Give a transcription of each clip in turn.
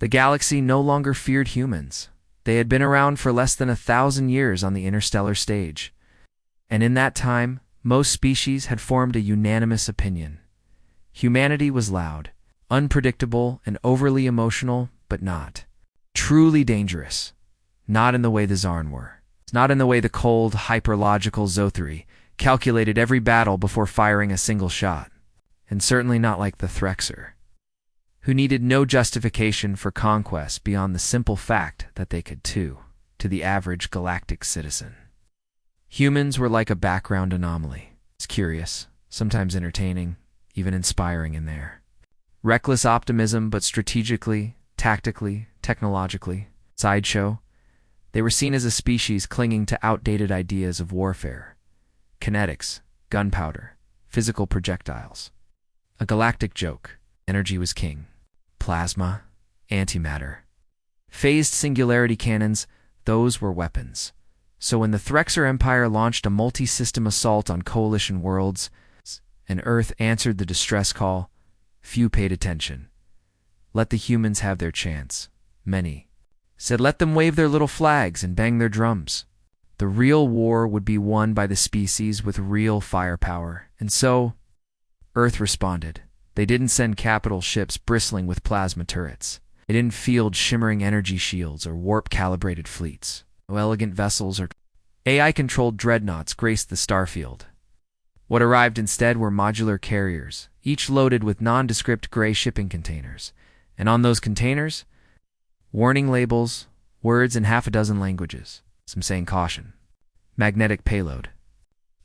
The galaxy no longer feared humans. They had been around for less than 1,000 years on the interstellar stage. And in that time, most species had formed a unanimous opinion. Humanity was loud, unpredictable, and overly emotional, but not truly dangerous. Not in the way the Zarn were. Not in the way the cold, hyperlogical Zothri calculated every battle before firing a single shot. And certainly not like the Threxer, who needed no justification for conquest beyond the simple fact that they could to the average galactic citizen. Humans were like a background anomaly. It's curious, sometimes entertaining, even inspiring in there. Reckless optimism, but strategically, tactically, technologically. Sideshow. They were seen as a species clinging to outdated ideas of warfare. Kinetics, gunpowder, physical projectiles. A galactic joke. Energy was king. Plasma, antimatter. Phased singularity cannons, those were weapons. So when the Threxer Empire launched a multi-system assault on coalition worlds, and Earth answered the distress call, few paid attention. Let the humans have their chance. Many said let them wave their little flags and bang their drums. The real war would be won by the species with real firepower. And so, Earth responded. They didn't send capital ships bristling with plasma turrets. They didn't field shimmering energy shields or warp-calibrated fleets. No elegant vessels or AI-controlled dreadnoughts graced the starfield. What arrived instead were modular carriers, each loaded with nondescript gray shipping containers. And on those containers, warning labels, words in half a dozen languages, some saying caution, magnetic payload.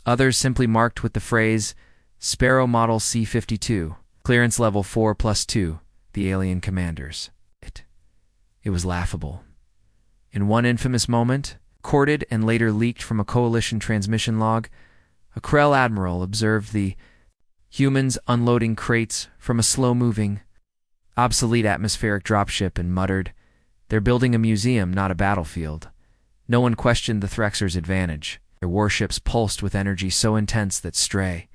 Others simply marked with the phrase, Sparrow Model C-52, clearance level 4+2, the alien commanders. It was laughable. In one infamous moment, recorded and later leaked from a coalition transmission log, a Krell admiral observed the humans unloading crates from a slow-moving, obsolete atmospheric dropship and muttered, "They're building a museum, not a battlefield." No one questioned the Threxer's advantage. Their warships pulsed with energy so intense that stray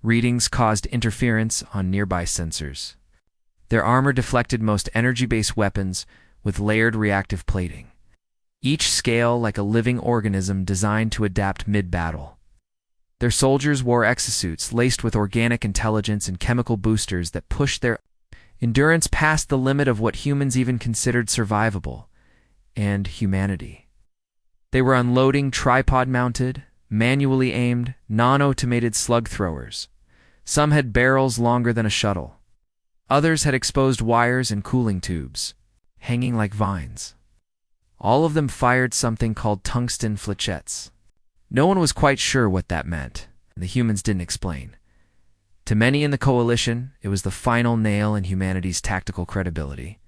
readings caused interference on nearby sensors. Their armor deflected most energy-based weapons with layered reactive plating, each scale like a living organism designed to adapt mid-battle. Their soldiers wore exosuits laced with organic intelligence and chemical boosters that pushed their endurance past the limit of what humans even considered survivable, and humanity. They were unloading tripod-mounted, manually aimed, non-automated slug throwers. Some had barrels longer than a shuttle. Others had exposed wires and cooling tubes, hanging like vines. All of them fired something called tungsten flechettes. No one was quite sure what that meant, and the humans didn't explain. To many in the coalition, it was the final nail in humanity's tactical credibility.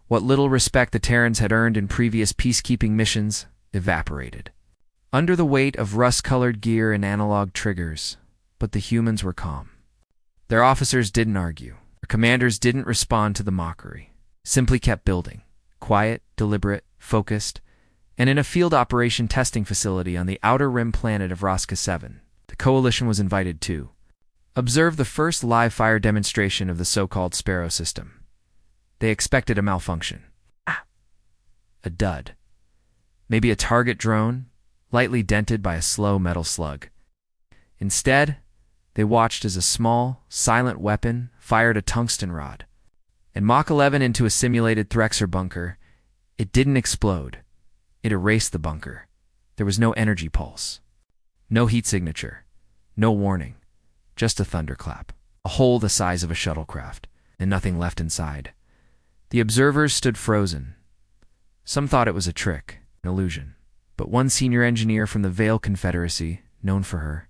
What little respect the Terrans had earned in previous peacekeeping missions evaporated under the weight of rust-colored gear and analog triggers. But the humans were calm. Their officers didn't argue. Their commanders didn't respond to the mockery. Simply kept building. Quiet, deliberate, focused, and in a field operation testing facility on the outer rim planet of Rosca 7, the coalition was invited to observe the first live-fire demonstration of the so-called Sparrow system. They expected a malfunction. A dud. Maybe a target drone, lightly dented by a slow metal slug. Instead, they watched as a small, silent weapon fired a tungsten rod. And Mach 11 into a simulated Threxer bunker. It didn't explode. It erased the bunker. There was no energy pulse. No heat signature. No warning. Just a thunderclap. A hole the size of a shuttlecraft. And nothing left inside. The observers stood frozen. Some thought it was a trick, an illusion. But one senior engineer from the Veil Confederacy, known for her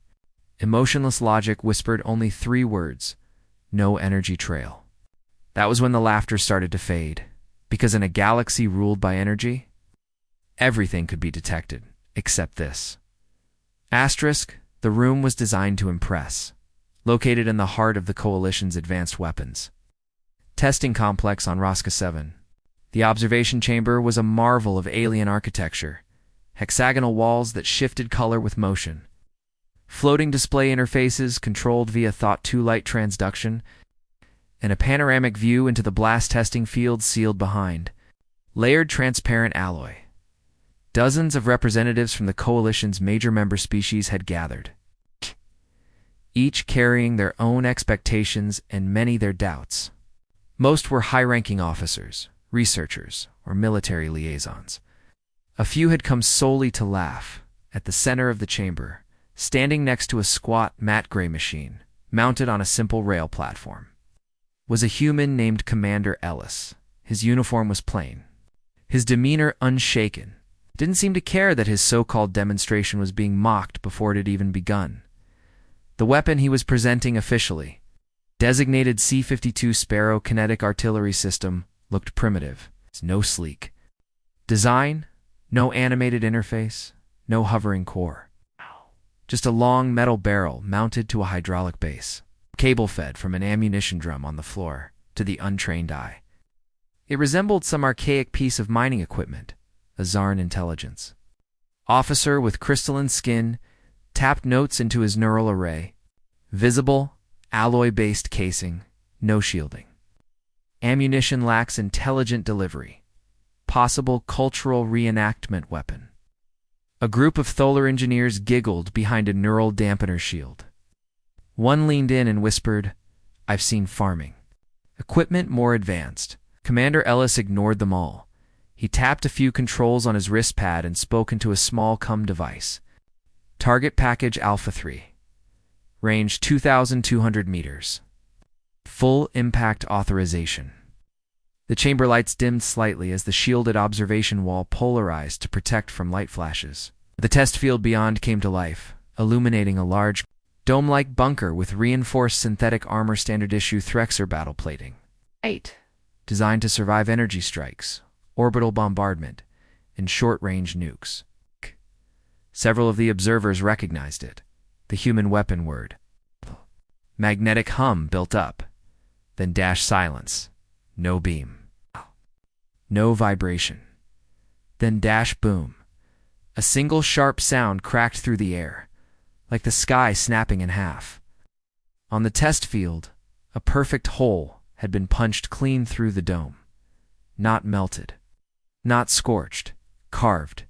emotionless logic, whispered only 3 words: no energy trail. That was when the laughter started to fade, because in a galaxy ruled by energy, everything could be detected, except this. Asterisk, the room was designed to impress, located in the heart of the Coalition's advanced weapons testing complex on Rosca 7. The observation chamber was a marvel of alien architecture, hexagonal walls that shifted color with motion, floating display interfaces controlled via Thought 2 light transduction, and a panoramic view into the blast testing field sealed behind. Layered transparent alloy. Dozens of representatives from the coalition's major member species had gathered, each carrying their own expectations and many their doubts. Most were high-ranking officers, researchers, or military liaisons. A few had come solely to laugh. At the center of the chamber, standing next to a squat matte gray machine, mounted on a simple rail platform, was a human named Commander Ellis. His uniform was plain, his demeanor unshaken. Didn't seem to care that his so-called demonstration was being mocked before it had even begun. The weapon he was presenting officially, designated C-52 Sparrow kinetic artillery system, looked primitive. It's no sleek design, no animated interface, no hovering core. Just a long metal barrel mounted to a hydraulic base, cable fed from an ammunition drum on the floor to the untrained eye. It resembled some archaic piece of mining equipment, a Zarn intelligence. Officer with crystalline skin tapped notes into his neural array. Visible, alloy-based casing, no shielding. Ammunition lacks intelligent delivery. Possible cultural reenactment weapon. A group of Tholar engineers giggled behind a neural dampener shield. One leaned in and whispered, "I've seen farming equipment more advanced." Commander Ellis ignored them all. He tapped a few controls on his wrist pad and spoke into a small CUM device. Target package Alpha 3. Range 2,200 meters. Full impact authorization. The chamber lights dimmed slightly as the shielded observation wall polarized to protect from light flashes. The test field beyond came to life, illuminating a large, dome-like bunker with reinforced synthetic armor standard issue Threxer battle plating. 8. Designed to survive energy strikes, orbital bombardment, and short-range nukes. Several of the observers recognized it, the human weapon word. Magnetic hum built up, then dash silence, no beam. No vibration. Then dash boom. A single sharp sound cracked through the air, like the sky snapping in half. On the test field, a perfect hole had been punched clean through the dome. Not melted. Not scorched. Carved.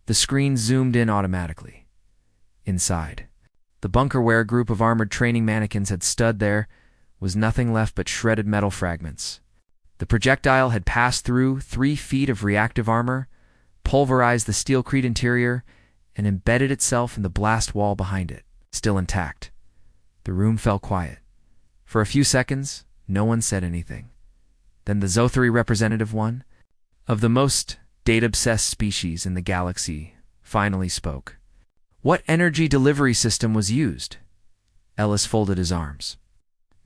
The screen zoomed in automatically. Inside, the bunker where a group of armored training mannequins had stood there was nothing left but shredded metal fragments. The projectile had passed through 3 feet of reactive armor, pulverized the steel-crete interior, and embedded itself in the blast wall behind it, still intact. The room fell quiet. For a few seconds, no one said anything. Then the Zothari representative one, of the most data-obsessed species in the galaxy, finally spoke. What energy delivery system was used? Ellis folded his arms.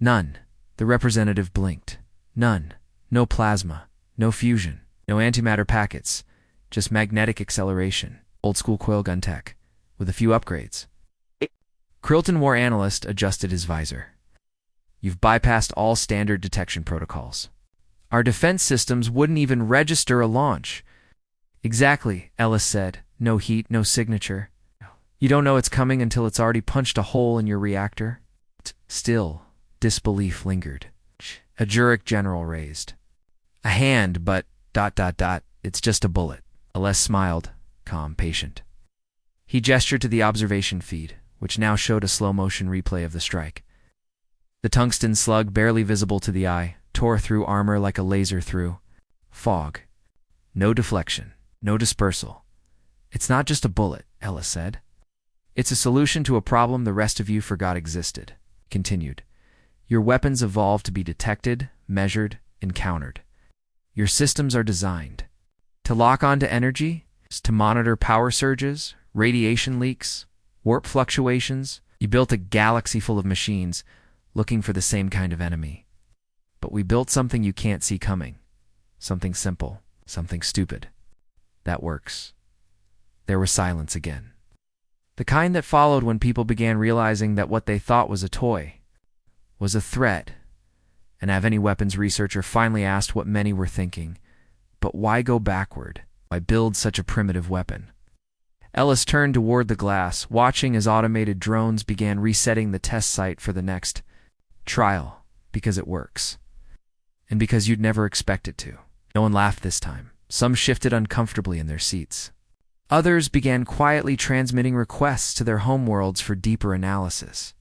None. The representative blinked. None. No plasma. No fusion. No antimatter packets. Just magnetic acceleration. Old-school coil gun tech, with a few upgrades. Krilton War Analyst adjusted his visor. You've bypassed all standard detection protocols. Our defense systems wouldn't even register a launch. Exactly, Ellis said. No heat, no signature. You don't know it's coming until it's already punched a hole in your reactor? Still, disbelief lingered. A Jurek general raised a hand, but ... it's just a bullet. Ellis smiled, calm, patient. He gestured to the observation feed, which now showed a slow-motion replay of the strike. The tungsten slug, barely visible to the eye, tore through armor like a laser through fog. No deflection, no dispersal. It's not just a bullet, Ellis said. It's a solution to a problem the rest of you forgot existed. Continued. Your weapons evolved to be detected, measured, and countered. Your systems are designed to lock onto energy, to monitor power surges, radiation leaks, warp fluctuations. You built a galaxy full of machines looking for the same kind of enemy. But we built something you can't see coming. Something simple, something stupid. That works. There was silence again. The kind that followed when people began realizing that what they thought was a toy was a threat. An Aveni weapons researcher finally asked what many were thinking. But why go backward? Why build such a primitive weapon? Ellis turned toward the glass, watching as automated drones began resetting the test site for the next trial because it works. And because you'd never expect it to. No one laughed this time. Some shifted uncomfortably in their seats. Others began quietly transmitting requests to their homeworlds for deeper analysis.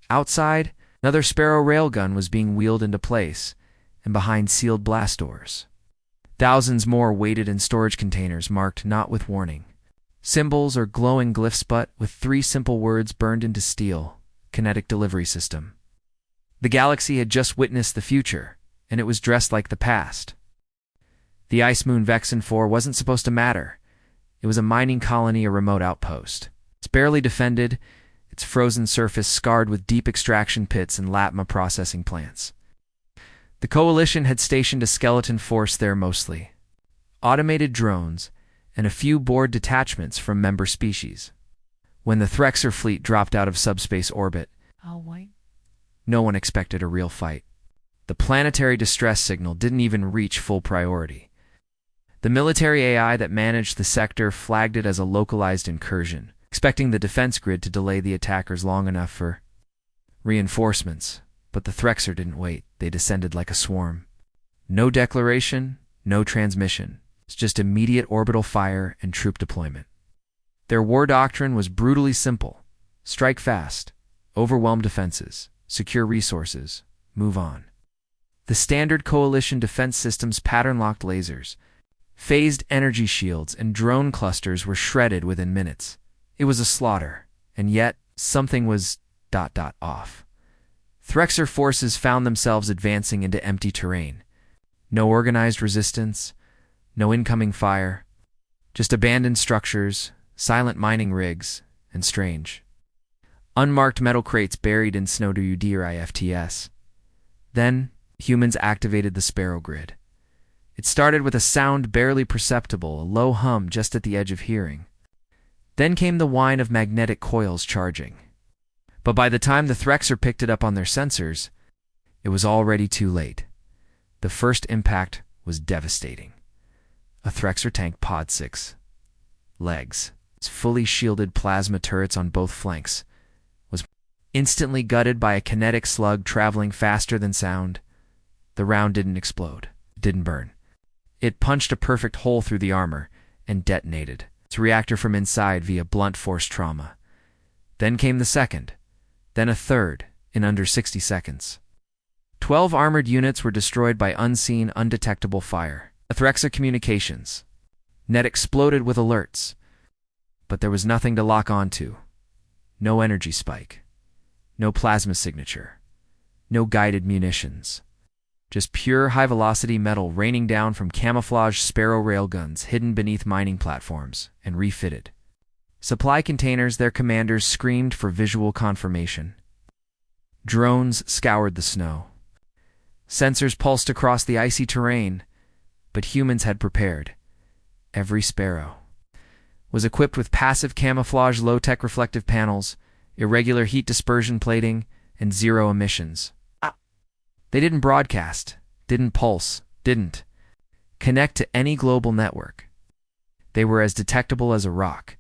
Outside, another Sparrow railgun was being wheeled into place, and behind sealed blast doors. Thousands more waited in storage containers marked not with warning. Symbols or glowing glyphs but with 3 simple words burned into steel: kinetic delivery system. The galaxy had just witnessed the future, and it was dressed like the past. The ice moon Vexen 4 wasn't supposed to matter. It was a mining colony, a remote outpost. It's barely defended, its frozen surface scarred with deep extraction pits and latma processing plants. The Coalition had stationed a skeleton force there mostly. Automated drones, and a few board detachments from member species. When the Threxer fleet dropped out of subspace orbit, no one expected a real fight. The planetary distress signal didn't even reach full priority. The military AI that managed the sector flagged it as a localized incursion, expecting the defense grid to delay the attackers long enough for reinforcements. But the Threxer didn't wait. They descended like a swarm. No declaration, no transmission. It's just immediate orbital fire and troop deployment. Their war doctrine was brutally simple. Strike fast, overwhelm defenses, secure resources, move on. The standard Coalition defense system's pattern-locked lasers, phased energy shields, and drone clusters were shredded within minutes. It was a slaughter, and yet something was off. Threxer forces found themselves advancing into empty terrain. No organized resistance, no incoming fire, just abandoned structures, silent mining rigs, and strange, unmarked metal crates buried in snow IFTS. Then, humans activated the Sparrow grid. It started with a sound barely perceptible, a low hum just at the edge of hearing. Then came the whine of magnetic coils charging. But by the time the Threxer picked it up on their sensors, it was already too late. The first impact was devastating. A Threxer tank Pod 6. Legs, its fully shielded plasma turrets on both flanks, was instantly gutted by a kinetic slug traveling faster than sound. The round didn't explode. It didn't burn. It punched a perfect hole through the armor and detonated its reactor from inside via blunt force trauma. Then came the second, then a third, in under 60 seconds. 12 armored units were destroyed by unseen, undetectable fire. The Threxer communications net exploded with alerts, but there was nothing to lock onto. No energy spike, no plasma signature, no guided munitions. Just pure high-velocity metal raining down from camouflaged Sparrow railguns hidden beneath mining platforms and refitted. Supply containers their commanders screamed for visual confirmation. Drones scoured the snow. Sensors pulsed across the icy terrain, but humans had prepared. Every Sparrow was equipped with passive camouflage low-tech reflective panels, irregular heat dispersion plating, and zero emissions. They didn't broadcast, didn't pulse, didn't connect to any global network. They were as detectable as a rock.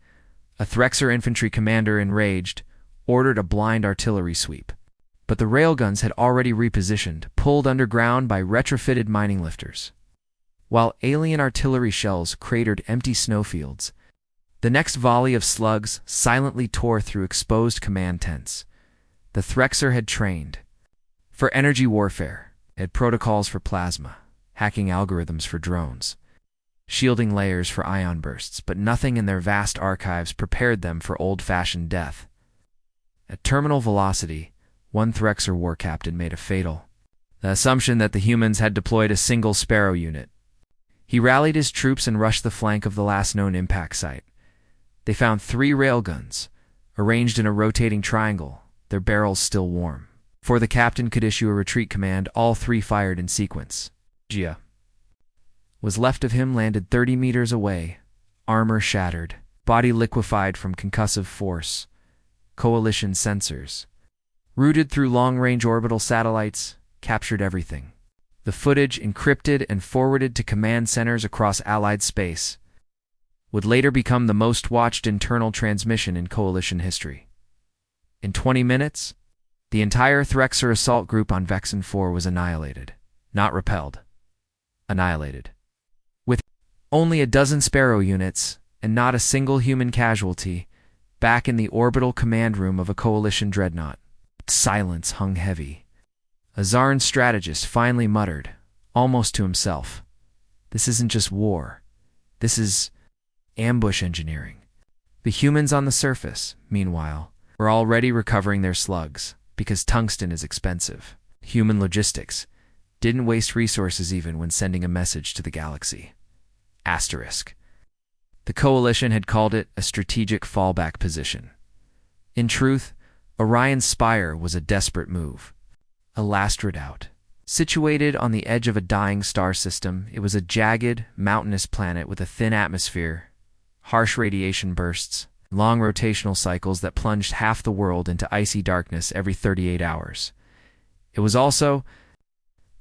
A Threxer infantry commander, enraged, ordered a blind artillery sweep. But the railguns had already repositioned, pulled underground by retrofitted mining lifters. While alien artillery shells cratered empty snowfields, the next volley of slugs silently tore through exposed command tents. The Threxer had trained for energy warfare, had protocols for plasma, hacking algorithms for drones, shielding layers for ion bursts, but nothing in their vast archives prepared them for old-fashioned death. At terminal velocity, one Threxer war captain made a fatal assumption that the humans had deployed a single Sparrow unit. He rallied his troops and rushed the flank of the last known impact site. They found 3 railguns, arranged in a rotating triangle, their barrels still warm. Before the captain could issue a retreat command, all 3 fired in sequence. Gia was left of him landed 30 meters away, armor shattered, body liquefied from concussive force. Coalition sensors, routed through long-range orbital satellites, captured everything. The footage, encrypted and forwarded to command centers across Allied space, would later become the most watched internal transmission in Coalition history. In 20 minutes, The entire Threxer assault group on Vexen 4 was annihilated. Not repelled. Annihilated. With only a dozen Sparrow units, and not a single human casualty, back in the orbital command room of a coalition dreadnought. Silence hung heavy. A Zarn strategist finally muttered, almost to himself, "This isn't just war. This is ambush engineering." The humans on the surface, meanwhile, were already recovering their slugs, because tungsten is expensive. Human logistics didn't waste resources even when sending a message to the galaxy. Asterisk. The coalition had called it a strategic fallback position. In truth, Orion's Spire was a desperate move. A last redoubt. Situated on the edge of a dying star system, it was a jagged, mountainous planet with a thin atmosphere, harsh radiation bursts, long rotational cycles that plunged half the world into icy darkness every 38 hours. It was also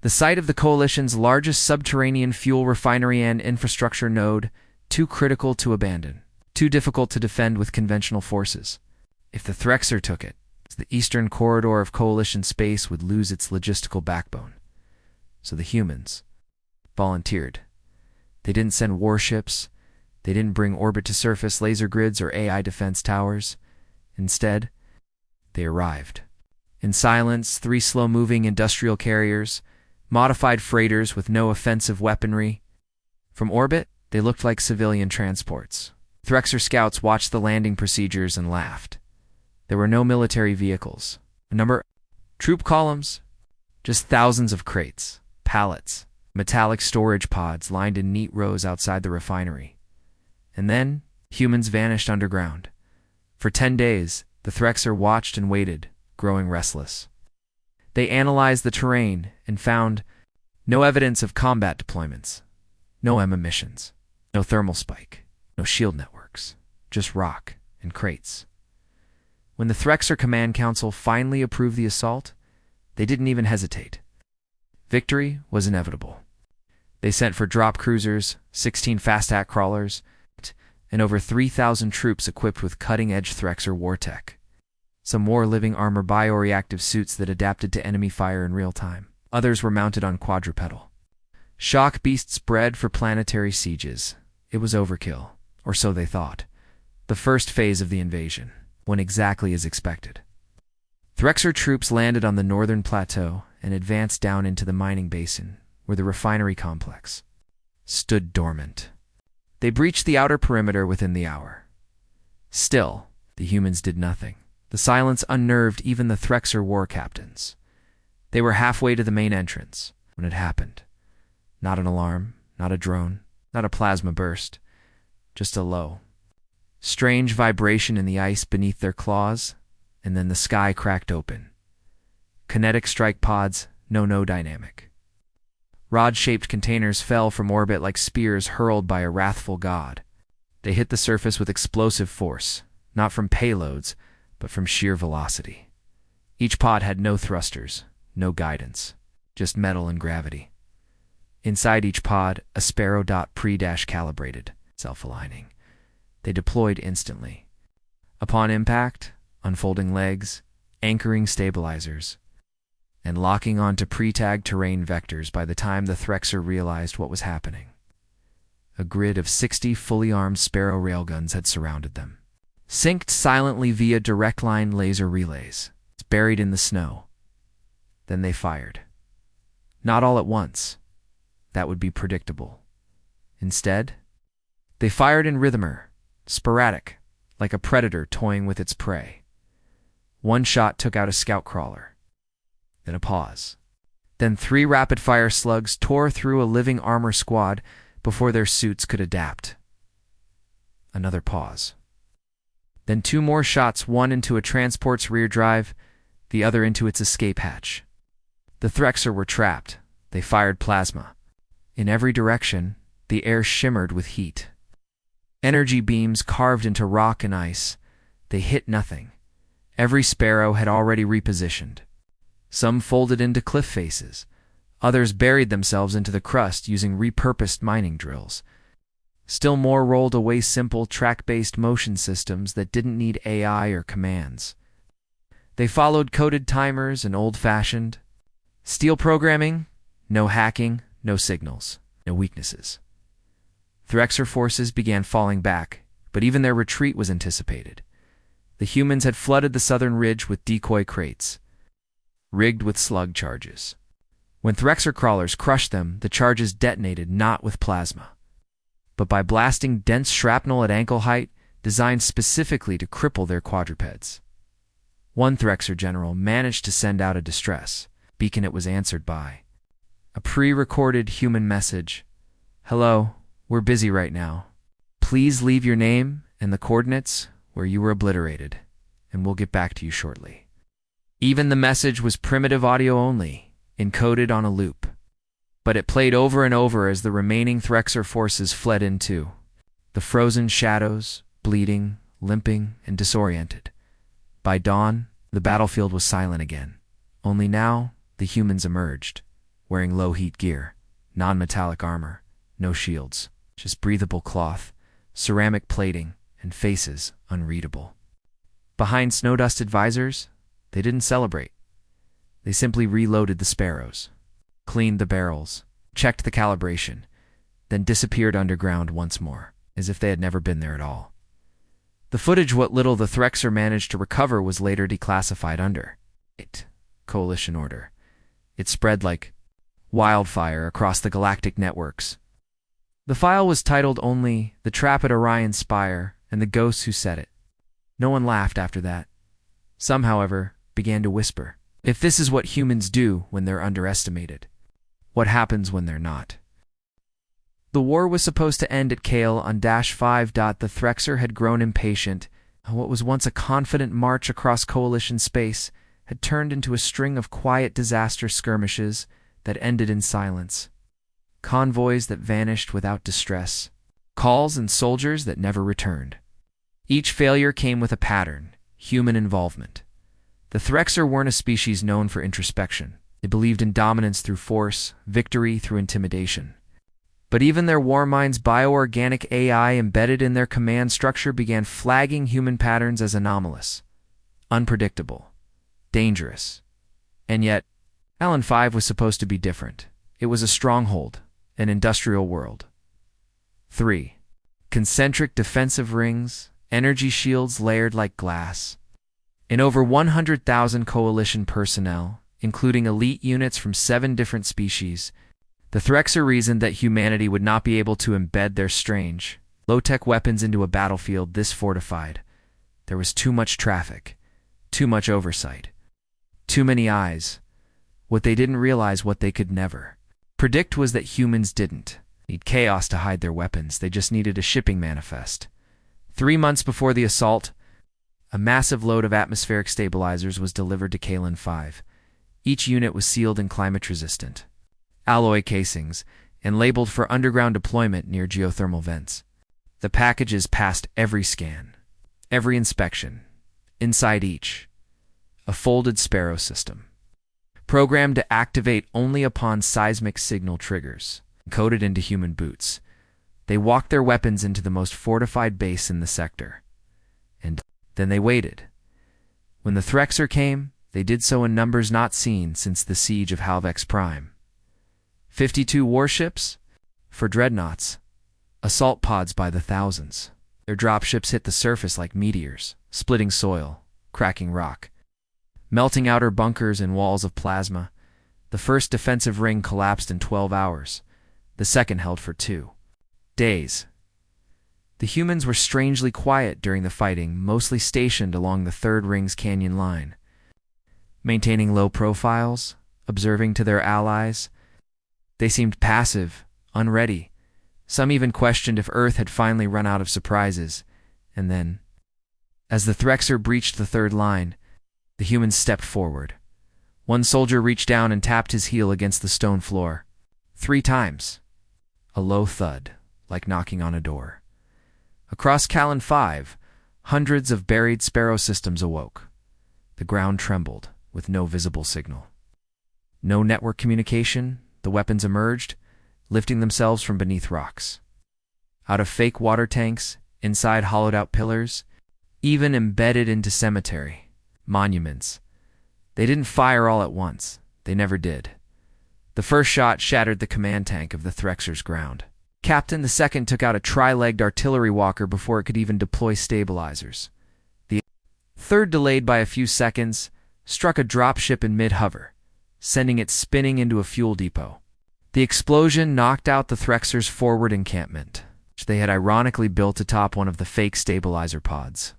the site of the Coalition's largest subterranean fuel refinery and infrastructure node, too critical to abandon, too difficult to defend with conventional forces. If the Threxer took it, the eastern corridor of Coalition space would lose its logistical backbone. So the humans volunteered. They didn't send warships. They didn't bring orbit-to-surface laser grids or AI defense towers. Instead, they arrived. In silence, 3 slow-moving industrial carriers, modified freighters with no offensive weaponry. From orbit, they looked like civilian transports. Threxer scouts watched the landing procedures and laughed. There were no military vehicles. A number of troop columns, just thousands of crates, pallets, metallic storage pods lined in neat rows outside the refinery. And then, humans vanished underground. For 10 days, the Threxer watched and waited, growing restless. They analyzed the terrain and found no evidence of combat deployments, no EM emissions, no thermal spike, no shield networks, just rock and crates. When the Threxer Command Council finally approved the assault, they didn't even hesitate. Victory was inevitable. They sent for drop cruisers, 16 fast-attack crawlers, and over 3,000 troops equipped with cutting-edge Threxer war tech. Some wore living armor bioreactive suits that adapted to enemy fire in real time. Others were mounted on quadrupedal shock beasts bred for planetary sieges. It was overkill, or so they thought. The first phase of the invasion went exactly as expected. Threxer troops landed on the northern plateau and advanced down into the mining basin, where the refinery complex stood dormant. They breached the outer perimeter within the hour. Still, the humans did nothing. The silence unnerved even the Threxer war captains. They were halfway to the main entrance when it happened. Not an alarm, not a drone, not a plasma burst, just a low, strange vibration in the ice beneath their claws, and then the sky cracked open. Kinetic strike pods, no dynamic. Rod-shaped containers fell from orbit like spears hurled by a wrathful god. They hit the surface with explosive force, not from payloads, but from sheer velocity. Each pod had no thrusters, no guidance, just metal and gravity. Inside each pod, a Sparrow pre-calibrated, self-aligning. They deployed instantly. Upon impact, unfolding legs, anchoring stabilizers, and locking onto pre-tagged terrain vectors by the time the Threxer realized what was happening. A grid of 60 fully armed Sparrow railguns had surrounded them, synced silently via direct-line laser relays, buried in the snow. Then they fired. Not all at once. That would be predictable. Instead, they fired in rhythmer, sporadic, like a predator toying with its prey. One shot took out a scout crawler. Then a pause. Then 3 rapid-fire slugs tore through a living armor squad before their suits could adapt. Another pause. Then 2 more shots, one into a transport's rear drive, the other into its escape hatch. The Threxer were trapped. They fired plasma. In every direction, the air shimmered with heat. Energy beams carved into rock and ice. They hit nothing. Every Sparrow had already repositioned. Some folded into cliff faces. Others buried themselves into the crust using repurposed mining drills. Still more rolled away simple track-based motion systems that didn't need AI or commands. They followed coded timers and old-fashioned steel programming, no hacking, no signals, no weaknesses. Threxer forces began falling back, but even their retreat was anticipated. The humans had flooded the southern ridge with decoy crates, rigged with slug charges. When Threxer crawlers crushed them, the charges detonated not with plasma, but by blasting dense shrapnel at ankle height, designed specifically to cripple their quadrupeds. One Threxer general managed to send out a distress beacon. It was answered by a pre-recorded human message. "Hello, we're busy right now. Please leave your name and the coordinates where you were obliterated, and we'll get back to you shortly." Even the message was primitive audio only, encoded on a loop. But it played over and over as the remaining Threxer forces fled into the frozen shadows, bleeding, limping, and disoriented. By dawn, the battlefield was silent again. Only now, the humans emerged, wearing low-heat gear, non-metallic armor, no shields, just breathable cloth, ceramic plating, and faces unreadable. Behind snow-dusted visors, they didn't celebrate. They simply reloaded the sparrows, cleaned the barrels, checked the calibration, then disappeared underground once more, as if they had never been there at all. The footage, what little the Threxer managed to recover, was later declassified under Coalition Order. It spread like wildfire across the galactic networks. The file was titled only "The Trap at Orion's Spire and the Ghosts Who Set It." No one laughed after that. Some, however, began to whisper, if this is what humans do when they're underestimated, what happens when they're not? The war was supposed to end at Kale on -5. The Threxer had grown impatient. What was once a confident march across Coalition space had turned into a string of quiet disaster skirmishes that ended in silence. Convoys that vanished without distress. Calls and soldiers that never returned. Each failure came with a pattern: human involvement. The Threxer weren't a species known for introspection. They believed in dominance through force, victory through intimidation. But even their Warmind's bioorganic AI embedded in their command structure began flagging human patterns as anomalous, unpredictable, dangerous. And yet, Alan 5 was supposed to be different. It was a stronghold, an industrial world. 3. Concentric defensive rings, energy shields layered like glass. In over 100,000 Coalition personnel, including elite units from 7 different species, the Threxer reasoned that humanity would not be able to embed their strange, low-tech weapons into a battlefield this fortified. There was too much traffic, too much oversight, too many eyes. What they didn't realize, what they could never predict, was that humans didn't need chaos to hide their weapons. They just needed a shipping manifest. 3 months before the assault, a massive load of atmospheric stabilizers was delivered to Kalen 5. Each unit was sealed and climate-resistant, alloy casings, and labeled for underground deployment near geothermal vents. The packages passed every scan, every inspection. Inside each, a folded Sparrow system, programmed to activate only upon seismic signal triggers, coded into human boots. They walked their weapons into the most fortified base in the sector. And then they waited. When the Threxer came, they did so in numbers not seen since the siege of Halvex Prime. 52 warships for dreadnoughts, assault pods by the thousands. Their dropships hit the surface like meteors, splitting soil, cracking rock, melting outer bunkers and walls of plasma. The first defensive ring collapsed in 12 hours. The second held for 2 days. The humans were strangely quiet during the fighting, mostly stationed along the third ring's canyon line, maintaining low profiles, observing to their allies. They seemed passive, unready. Some even questioned if Earth had finally run out of surprises. And then, as the Threxer breached the third line, the humans stepped forward. One soldier reached down and tapped his heel against the stone floor. 3 times. A low thud, like knocking on a door. Across Kalen 5, hundreds of buried Sparrow systems awoke. The ground trembled, with no visible signal. No network communication. The weapons emerged, lifting themselves from beneath rocks. Out of fake water tanks, inside hollowed-out pillars, even embedded into cemetery monuments. They didn't fire all at once. They never did. The first shot shattered the command tank of the Threxer's ground. Captain the second took out a tri-legged artillery walker before it could even deploy stabilizers. The third, delayed by a few seconds, struck a dropship in mid-hover, sending it spinning into a fuel depot. The explosion knocked out the Threxer's forward encampment, which they had ironically built atop one of the fake stabilizer pods.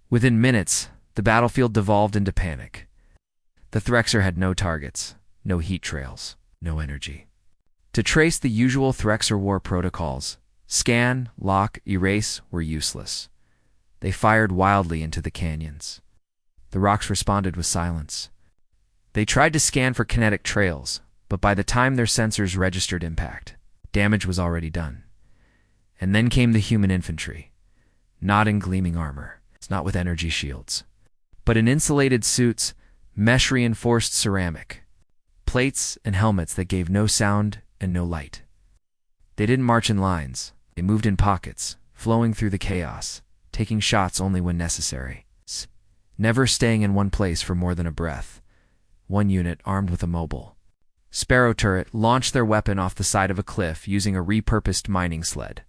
Within minutes, the battlefield devolved into panic. The Threxer had no targets, no heat trails, no energy. To trace the usual Threxer war protocols, scan, lock, erase, were useless. They fired wildly into the canyons. The rocks responded with silence. They tried to scan for kinetic trails, but by the time their sensors registered impact, damage was already done. And then came the human infantry, not in gleaming armor, not with energy shields, but in insulated suits, mesh-reinforced ceramic, plates and helmets that gave no sound and no light. They didn't march in lines. They moved in pockets, flowing through the chaos, taking shots only when necessary, never staying in one place for more than a breath. One unit, armed with a mobile Sparrow turret, launched their weapon off the side of a cliff using a repurposed mining sled.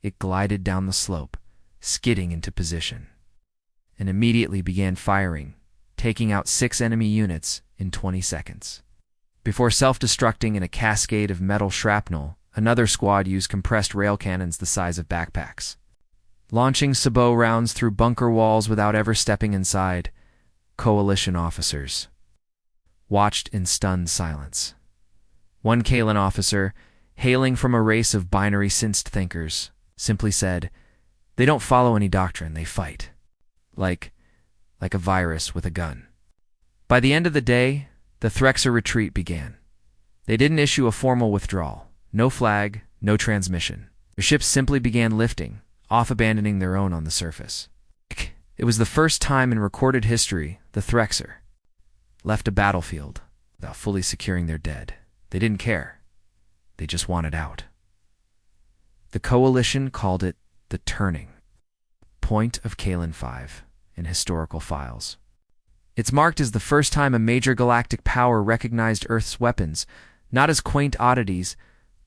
It glided down the slope, skidding into position, and immediately began firing, taking out 6 enemy units in 20 seconds. Before self-destructing in a cascade of metal shrapnel, another squad used compressed rail cannons the size of backpacks, launching sabot rounds through bunker walls without ever stepping inside. Coalition officers watched in stunned silence. One Kalan officer, hailing from a race of binary-sensed thinkers, simply said, "They don't follow any doctrine, they fight. Like a virus with a gun." By the end of the day, the Threxer retreat began. They didn't issue a formal withdrawal. No flag, no transmission. Their ships simply began lifting, off abandoning their own on the surface. It was the first time in recorded history the Threxer left a battlefield without fully securing their dead. They didn't care. They just wanted out. The Coalition called it the turning point of Kalan 5 in historical files. It's marked as the first time a major galactic power recognized Earth's weapons, not as quaint oddities,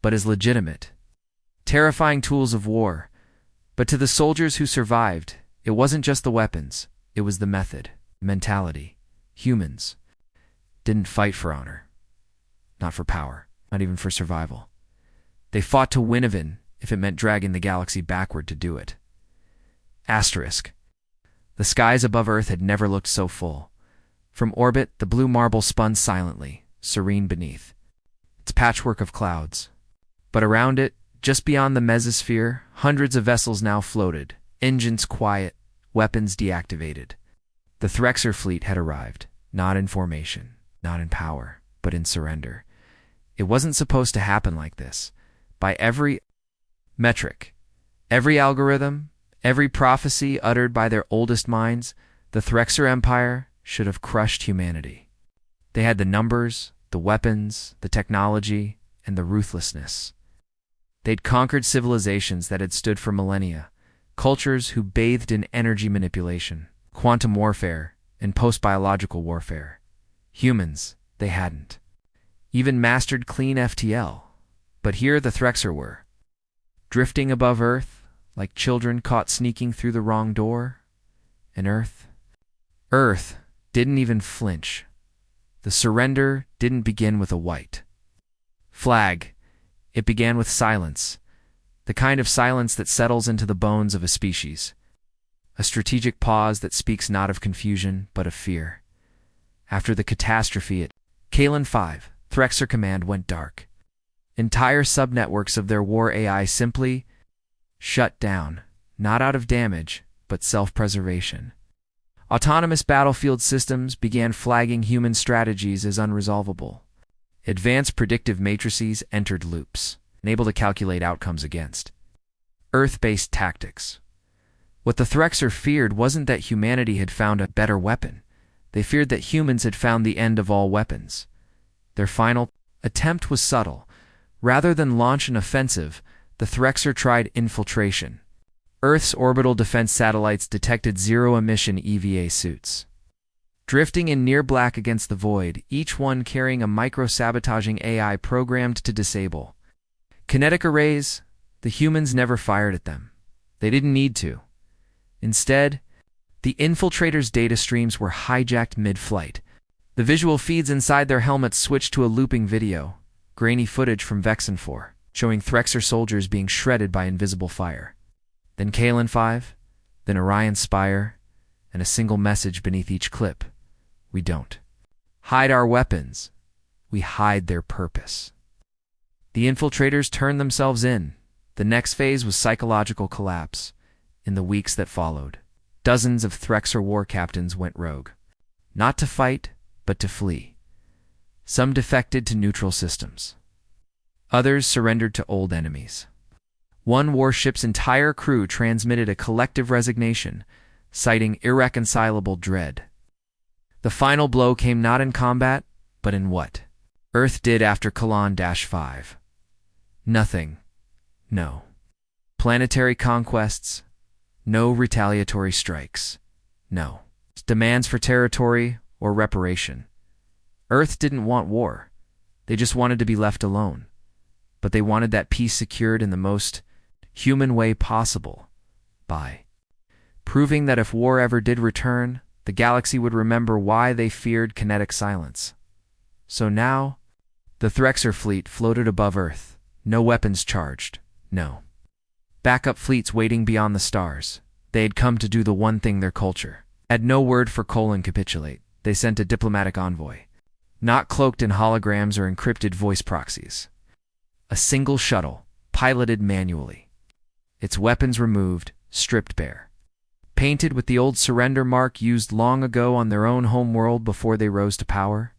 but as legitimate, terrifying tools of war. But to the soldiers who survived, it wasn't just the weapons, it was the method, mentality. Humans didn't fight for honor, not for power, not even for survival. They fought to win even if it meant dragging the galaxy backward to do it. Asterisk. The skies above Earth had never looked so full. From orbit, the blue marble spun silently, serene beneath, its patchwork of clouds. But around it, just beyond the mesosphere, hundreds of vessels now floated, engines quiet, weapons deactivated. The Threxer fleet had arrived, not in formation, not in power, but in surrender. It wasn't supposed to happen like this. By every metric, every algorithm, every prophecy uttered by their oldest minds, the Threxer Empire should have crushed humanity. They had the numbers, the weapons, the technology, and the ruthlessness. They'd conquered civilizations that had stood for millennia, cultures who bathed in energy manipulation, quantum warfare, and post-biological warfare. Humans, they hadn't. Even mastered clean FTL. But here the Threxer were, drifting above Earth, like children caught sneaking through the wrong door. And Earth didn't even flinch. The surrender didn't begin with a white flag. It began with silence, the kind of silence that settles into the bones of a species. A strategic pause that speaks not of confusion, but of fear. After the catastrophe at Kalan 5, Threxer Command went dark. Entire subnetworks of their war AI simply shut down, not out of damage, but self-preservation. Autonomous battlefield systems began flagging human strategies as unresolvable. Advanced predictive matrices entered loops, able to calculate outcomes against Earth-based tactics. What the Threxer feared wasn't that humanity had found a better weapon. They feared that humans had found the end of all weapons. Their final attempt was subtle. Rather than launch an offensive, the Threxer tried infiltration. Earth's orbital defense satellites detected zero-emission EVA suits, drifting in near black against the void, each one carrying a micro-sabotaging AI programmed to disable. Kinetic arrays, the humans never fired at them. They didn't need to. Instead, the infiltrators' data streams were hijacked mid-flight. The visual feeds inside their helmets switched to a looping video, grainy footage from Vexen 4, showing Threxer soldiers being shredded by invisible fire. Then Kalen 5, then Orion's Spire, and a single message beneath each clip. We don't hide our weapons. We hide their purpose. The infiltrators turned themselves in. The next phase was psychological collapse. In the weeks that followed, dozens of Threxer war captains went rogue. Not to fight, but to flee. Some defected to neutral systems. Others surrendered to old enemies. One warship's entire crew transmitted a collective resignation, citing irreconcilable dread. The final blow came not in combat, but in what Earth did after Kalan-5. Nothing. No. Planetary conquests. No retaliatory strikes. No. Demands for territory or reparation. Earth didn't want war. They just wanted to be left alone. But they wanted that peace secured in the most human way possible, by proving that if war ever did return, the galaxy would remember why they feared kinetic silence. So now, the Threxer fleet floated above Earth, no weapons charged, no backup fleets waiting beyond the stars. They had come to do the one thing their culture had no word for: capitulate. They sent a diplomatic envoy, not cloaked in holograms or encrypted voice proxies. A single shuttle, piloted manually. Its weapons removed, stripped bare. Painted with the old surrender mark used long ago on their own home world before they rose to power.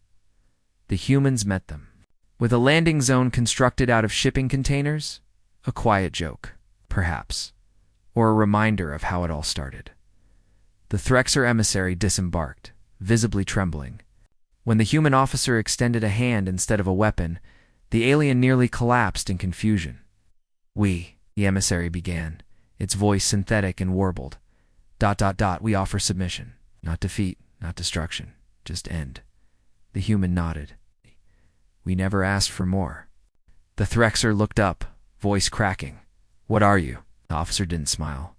The humans met them. With a landing zone constructed out of shipping containers, a quiet joke, perhaps, or a reminder of how it all started. The Threxer emissary disembarked, visibly trembling. When the human officer extended a hand instead of a weapon, the alien nearly collapsed in confusion. "We," the emissary began, its voice synthetic and warbled. ... We offer submission. Not defeat, not destruction, just end." The human nodded. "We never asked for more." The Threxer looked up, voice cracking. "What are you?" The officer didn't smile.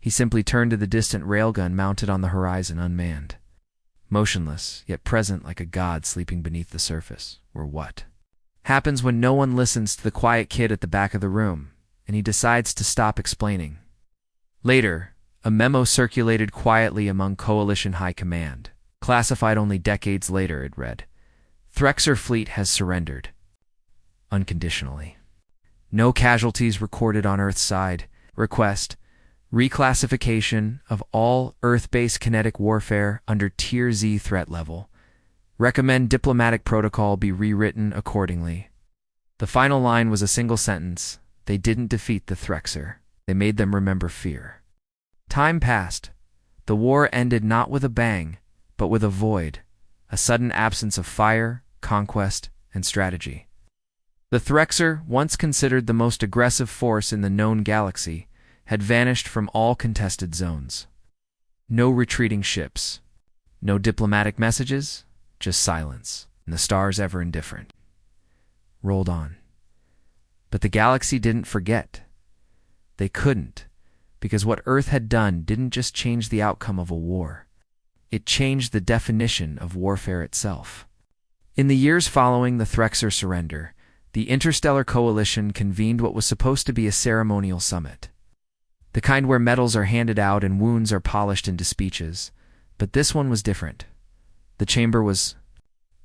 He simply turned to the distant railgun mounted on the horizon, unmanned. Motionless, yet present like a god sleeping beneath the surface. Or what happens when no one listens to the quiet kid at the back of the room, and he decides to stop explaining. Later, a memo circulated quietly among Coalition High Command. Classified only decades later, it read, "Threxer fleet has surrendered. Unconditionally. No casualties recorded on Earth's side. Request reclassification of all Earth-based kinetic warfare under Tier Z threat level. Recommend diplomatic protocol be rewritten accordingly." The final line was a single sentence. They didn't defeat the Threxer. They made them remember fear. Time passed. The war ended not with a bang, but with a void, a sudden absence of fire, conquest, and strategy. The Threxer, once considered the most aggressive force in the known galaxy, had vanished from all contested zones. No retreating ships. No diplomatic messages, just silence, and the stars ever indifferent. Rolled on. But the galaxy didn't forget. They couldn't, because what Earth had done didn't just change the outcome of a war. It changed the definition of warfare itself. In the years following the Threxer surrender, the Interstellar Coalition convened what was supposed to be a ceremonial summit. The kind where medals are handed out and wounds are polished into speeches. But this one was different. The chamber was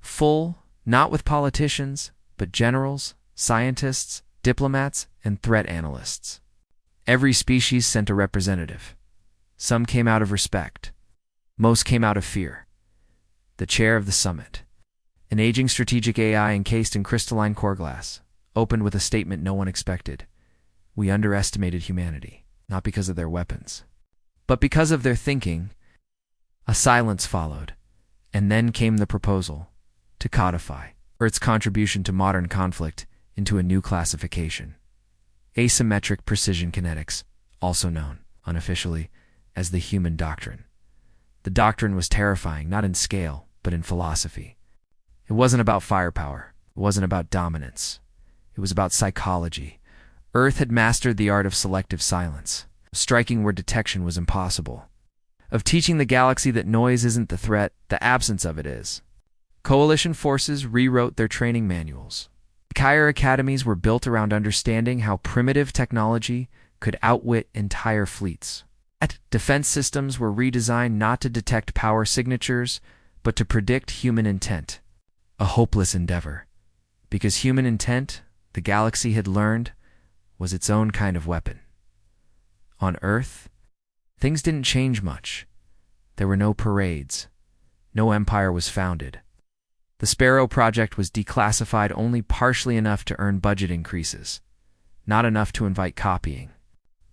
full, not with politicians, but generals, scientists, diplomats, and threat analysts. Every species sent a representative. Some came out of respect. Most came out of fear. The chair of the summit, an aging strategic AI encased in crystalline core glass, opened with a statement no one expected. "We underestimated humanity, not because of their weapons, but because of their thinking." A silence followed, and then came the proposal to codify Earth's contribution to modern conflict into a new classification. Asymmetric precision kinetics, also known, unofficially, as the human doctrine. The doctrine was terrifying, not in scale, but in philosophy. It wasn't about firepower. It wasn't about dominance. It was about psychology. Earth had mastered the art of selective silence, striking where detection was impossible, of teaching the galaxy that noise isn't the threat, the absence of it is. Coalition forces rewrote their training manuals. Entire academies were built around understanding how primitive technology could outwit entire fleets. Defense systems were redesigned not to detect power signatures, but to predict human intent. A hopeless endeavor, because human intent, the galaxy had learned, was its own kind of weapon. On Earth, things didn't change much. There were no parades. No empire was founded. The Sparrow project was declassified only partially enough to earn budget increases, not enough to invite copying.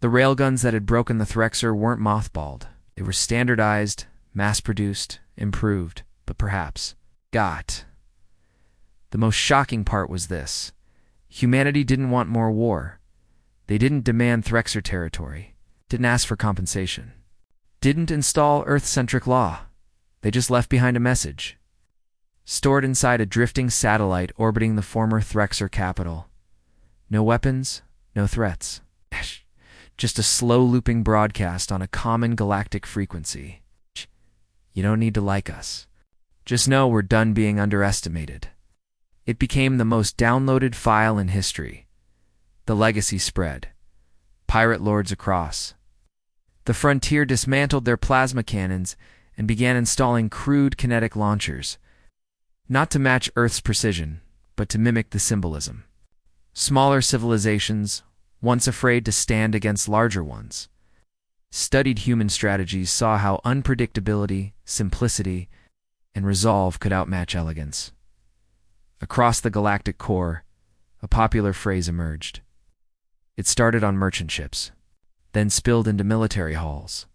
The railguns that had broken the Threxer weren't mothballed. They were standardized, mass-produced, improved, but perhaps got. The most shocking part was this. Humanity didn't want more war. They didn't demand Threxer territory, didn't ask for compensation, didn't install Earth-centric law. They just left behind a message, stored inside a drifting satellite orbiting the former Threxer capital. No weapons, no threats. Just a slow-looping broadcast on a common galactic frequency. You don't need to like us. Just know we're done being underestimated. It became the most downloaded file in history. The legacy spread. Pirate lords across. The frontier dismantled their plasma cannons and began installing crude kinetic launchers, not to match Earth's precision, but to mimic the symbolism. Smaller civilizations, once afraid to stand against larger ones, studied human strategies, saw how unpredictability, simplicity, and resolve could outmatch elegance. Across the galactic core, a popular phrase emerged. It started on merchant ships, then spilled into military halls.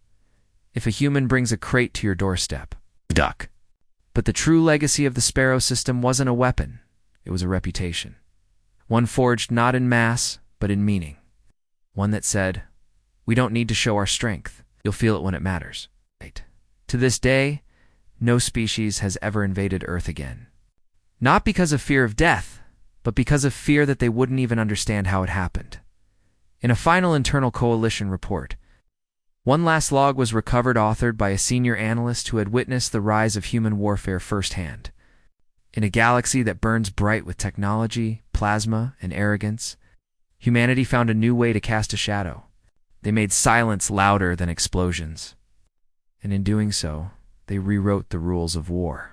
If a human brings a crate to your doorstep, duck. But the true legacy of the Sparrow system wasn't a weapon, it was a reputation. One forged not in mass, but in meaning. One that said, we don't need to show our strength, you'll feel it when it matters. To this day, no species has ever invaded Earth again. Not because of fear of death, but because of fear that they wouldn't even understand how it happened. In a final internal coalition report, one last log was recovered, authored by a senior analyst who had witnessed the rise of human warfare firsthand. In a galaxy that burns bright with technology, plasma, and arrogance, humanity found a new way to cast a shadow. They made silence louder than explosions. And in doing so, they rewrote the rules of war.